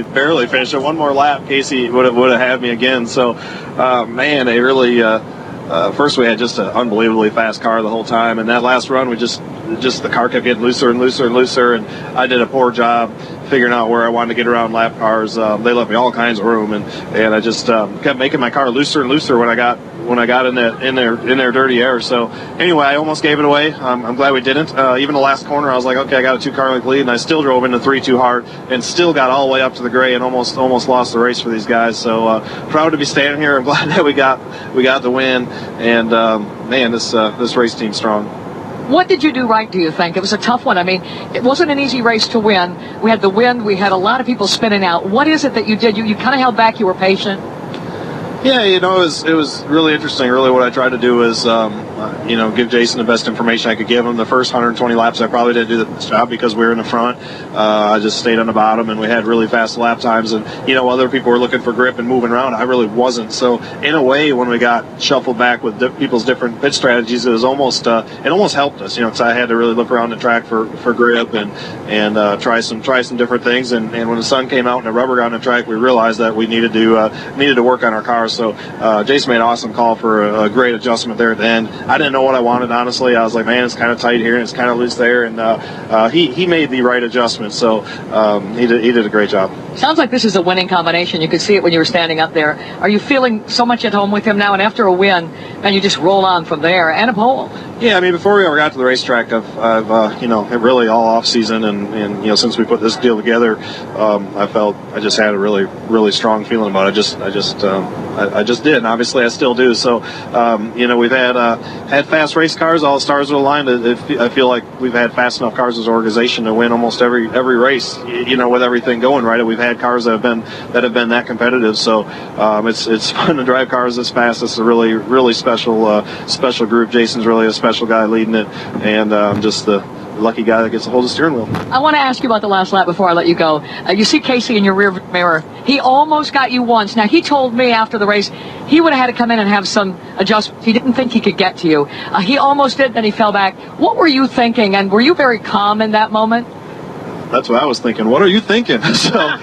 barely finished it. One more lap, Casey would have had me again. So, man, they really. First, we had just an unbelievably fast car the whole time, and that last run, we just the car kept getting looser and looser and looser, and I did a poor job figuring out where I wanted to get around lap cars. They left me all kinds of room, and I just kept making my car looser and looser when I got in their dirty air. So anyway, I almost gave it away. I'm glad we didn't. Even the last corner, I was like, okay, I got a 2-car length lead, and I still drove into 3 too hard, and still got all the way up to the gray, and almost lost the race for these guys. So proud to be standing here. I'm glad that we got the win, and man, this race team's strong. What did you do right, do you think? It was a tough one. I mean, it wasn't an easy race to win. We had the wind. We had a lot of people spinning out. What is it that you did? You kind of held back. You were patient. Yeah, it was really interesting. Really, what I tried to do was, give Jason the best information I could give him. The first 120 laps, I probably didn't do the best job because we were in the front. I just stayed on the bottom, and we had really fast lap times. And other people were looking for grip and moving around. I really wasn't. So in a way, when we got shuffled back with people's different pit strategies, it was almost helped us. Because I had to really look around the track for grip and try some different things. And when the sun came out and the rubber got on the track, we realized that we needed to work on our cars. So Jason made an awesome call for a great adjustment there at the end. I didn't know what I wanted, honestly. I was like, man, it's kind of tight here and it's kind of loose there, and he made the right adjustment. So he did a great job. Sounds like this is a winning combination. You could see it when you were standing up there. Are you feeling so much at home with him now? And after a win, and you just roll on from there and a pole. Yeah, I mean, before we ever got to the racetrack, I've really all off season and since we put this deal together, I just had a really, really strong feeling about it. I just did, and obviously I still do. So, we've had fast race cars. All the stars are aligned. I feel like we've had fast enough cars as an organization to win almost every race. With everything going right, we've had cars that have been that competitive. So, it's fun to drive cars this fast. It's a really, really special group. Jason's really a special guy leading it, and just the lucky guy that gets to hold the steering wheel. I want to ask you about the last lap before I let you go. You see Casey in your rear mirror. He almost got you once. Now, he told me after the race he would have had to come in and have some adjustments. He didn't think he could get to you. He almost did, then he fell back. What were you thinking, and were you very calm in that moment? That's what I was thinking. What are you thinking? So,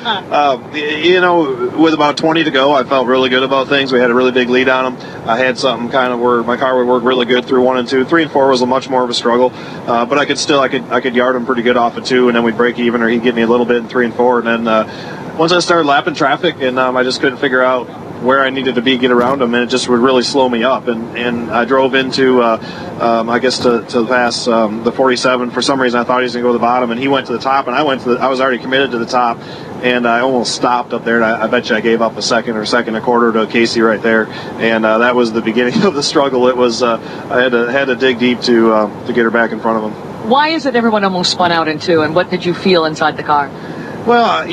with about 20 to go, I felt really good about things. We had a really big lead on them. I had something kind of where my car would work really good through 1 and 2. 3 and 4 was much more of a struggle, but I could yard him pretty good off of 2, and then we'd break even, or he'd get me a little bit in 3 and 4. And then once I started lapping traffic, and I just couldn't figure out where I needed to get around him, and it just would really slow me up. And I drove into, to pass the 47. For some reason, I thought he was going to go to the bottom, and he went to the top, and I was already committed to the top, and I almost stopped up there, and I bet you I gave up a second and a quarter to Casey right there, and that was the beginning of the struggle. It was I had to dig deep to get her back in front of him. Why is it everyone almost spun out in 2, and what did you feel inside the car? Well,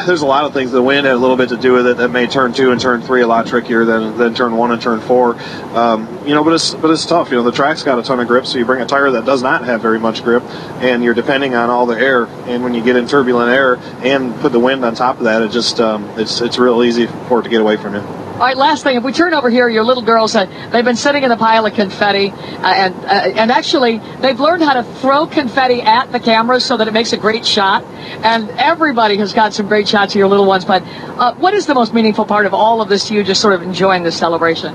there's a lot of things. The wind had a little bit to do with it. That made turn 2 and turn 3 a lot trickier than turn 1 and turn 4. But it's tough. The track's got a ton of grip, so you bring a tire that does not have very much grip, and you're depending on all the air. And when you get in turbulent air and put the wind on top of that, it just it's real easy for it to get away from you. All right, last thing. If we turn over here, your little girls, they've been sitting in a pile of confetti, and actually, they've learned how to throw confetti at the cameras so that it makes a great shot. And everybody has got some great shots of your little ones. But what is the most meaningful part of all of this to you, just sort of enjoying this celebration?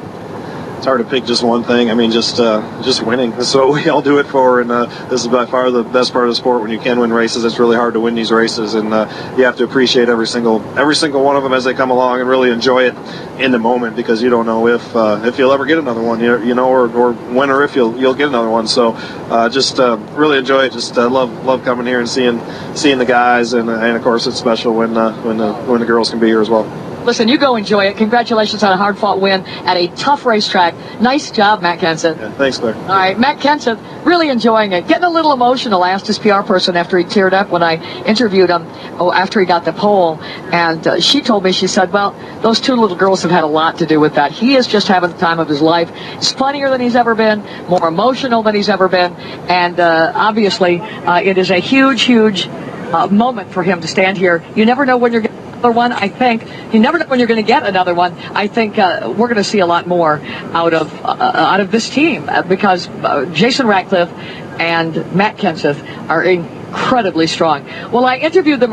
It's hard to pick just one thing. I mean, just winning. That's what we all do it for, and this is by far the best part of the sport. When you can win races, it's really hard to win these races, and you have to appreciate every single one of them as they come along, and really enjoy it in the moment, because you don't know if you'll ever get another one, or when or if you'll get another one. So just really enjoy it. Just love coming here and seeing the guys, and of course it's special when the girls can be here as well. Listen, you go enjoy it. Congratulations on a hard-fought win at a tough racetrack. Nice job, Matt Kenseth. Yeah, thanks, Claire. All right, Matt Kenseth, really enjoying it. Getting a little emotional. I asked his PR person after he teared up when I interviewed him after he got the pole. And she told me, she said, well, those 2 little girls have had a lot to do with that. He is just having the time of his life. He's funnier than he's ever been, more emotional than he's ever been. And obviously, it is a huge, huge moment for him to stand here. You never know when you're going to one. I think you never know when you're going to get another one. I think we're going to see a lot more out of this team because Jason Ratcliffe and Matt Kenseth are incredibly strong. Well, I interviewed them